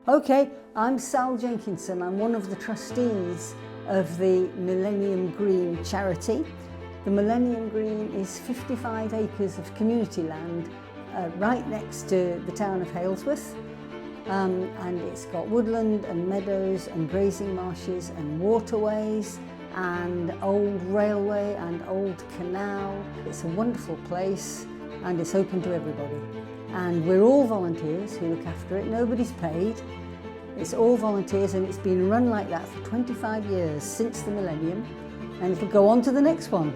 Okay, I'm Sal Jenkinson. I'm one of the trustees of the Millennium Green charity. The Millennium Green is 55 acres of community land right next to the town of Halesworth. And it's got woodland and meadows and grazing marshes and waterways and old railway and old canal. It's a wonderful place and it's open to everybody. And we're all volunteers who look after it. Nobody's paid. It's all volunteers and it's been run like that for 25 years since the millennium, and it'll go on to the next one.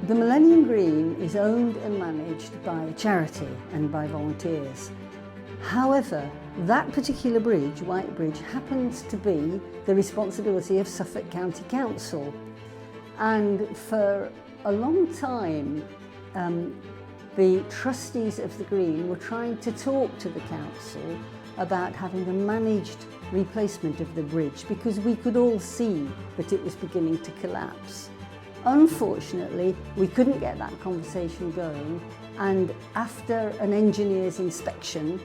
The Millennium Green is owned and managed by a charity and by volunteers. However, that particular bridge, White Bridge, happens to be the responsibility of Suffolk County Council. And for a long time, the trustees of the Green were trying to talk to the council about having a managed replacement of the bridge because we could all see that it was beginning to collapse. Unfortunately, we couldn't get that conversation going, and after an engineer's inspection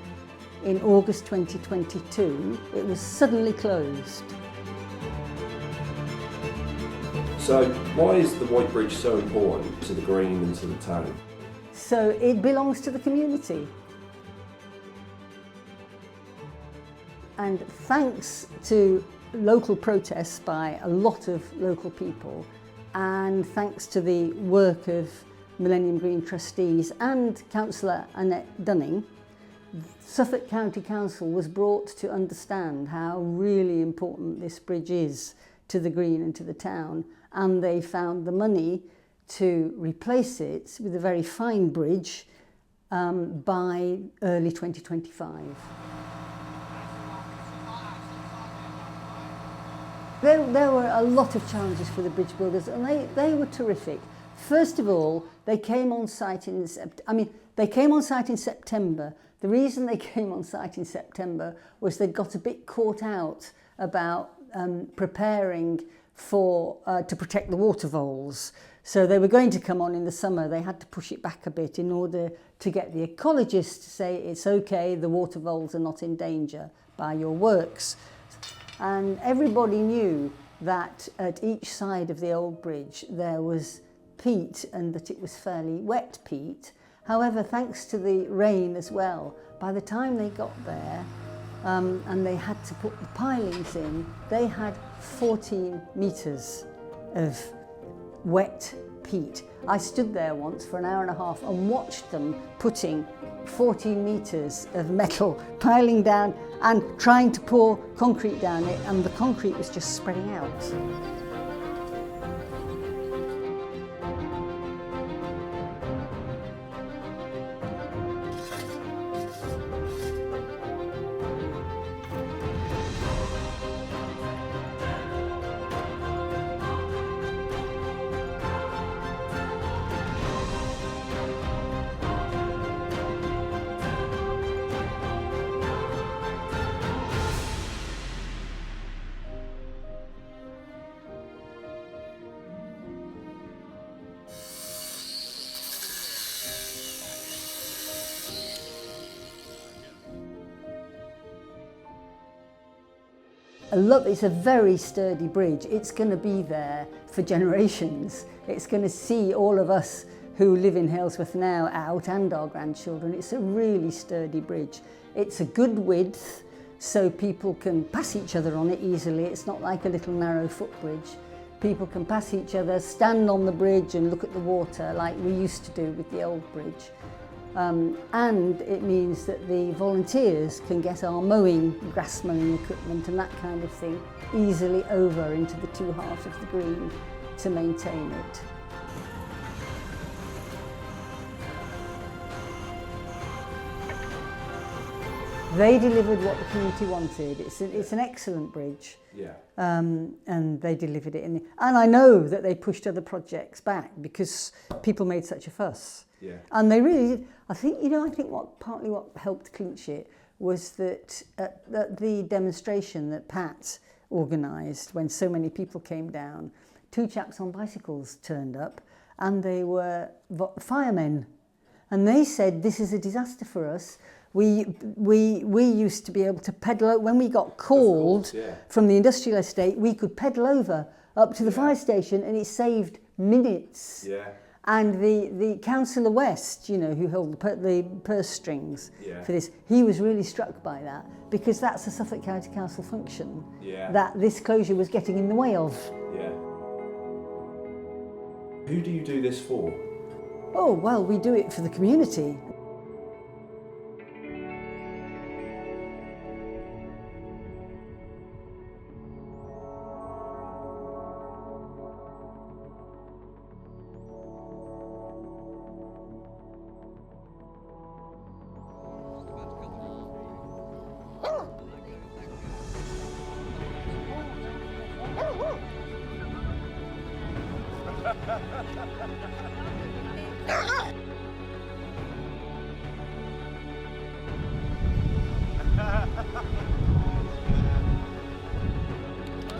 in August 2022, it was suddenly closed. So why is the White Bridge so important to the Green and to the town? So it belongs to the community. And thanks to local protests by a lot of local people, and thanks to the work of Millennium Green trustees and Councillor Annette Dunning, Suffolk County Council was brought to understand how really important this bridge is to the Green and to the town, and they found the money to replace it with a very fine bridge by early 2025. There were a lot of challenges for the bridge builders, and they were terrific. First of all, they came on site in September. The reason they came on site in September was they got a bit caught out about preparing to protect the water voles. So they were going to come on in the summer. They had to push it back a bit in order to get the ecologists to say it's okay, the water voles are not in danger by your works. And everybody knew that at each side of the old bridge there was peat and that it was fairly wet peat. However, thanks to the rain as well, by the time they got there and they had to put the pilings in, they had 14 metres of wet peat. I stood there once for an hour and a half and watched them putting 14 metres of metal piling down and trying to pour concrete down it, and the concrete was just spreading out. It's a very sturdy bridge. It's going to be there for generations. It's going to see all of us who live in Halesworth now out and our grandchildren. It's a really sturdy bridge. It's a good width so people can pass each other on it easily. It's not like a little narrow footbridge. People can pass each other, stand on the bridge and look at the water like we used to do with the old bridge. And it means that the volunteers can get our grass mowing equipment and that kind of thing easily over into the two halves of the Green to maintain it. They delivered what the community wanted. It's an excellent bridge. Yeah. And they delivered it and I know that they pushed other projects back because people made such a fuss. Yeah. And they really did. I think partly what helped clinch it was that at the demonstration that Pat organised when so many people came down. Two chaps on bicycles turned up, and they were firemen. And they said, this is a disaster for us. We used to be able to pedal, when we got called from the industrial estate, we could pedal over up to the fire station, and it saved minutes. Yeah. And the Councillor West, you know, who held the purse strings for this, he was really struck by that, because that's a Suffolk County Council function that this closure was getting in the way of. Yeah. Who do you do this for? Oh, well, we do it for the community.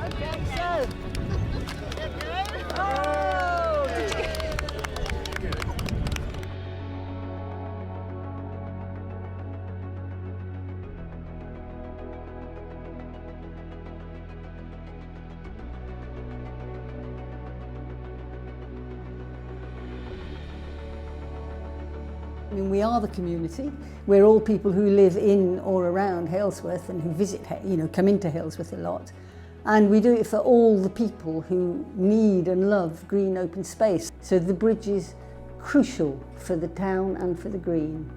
Okay, so. Oh, did you? I mean, we are the community. We're all people who live in or around Halesworth and who visit, you know, come into Halesworth a lot. And we do it for all the people who need and love green open space. So the bridge is crucial for the town and for the green.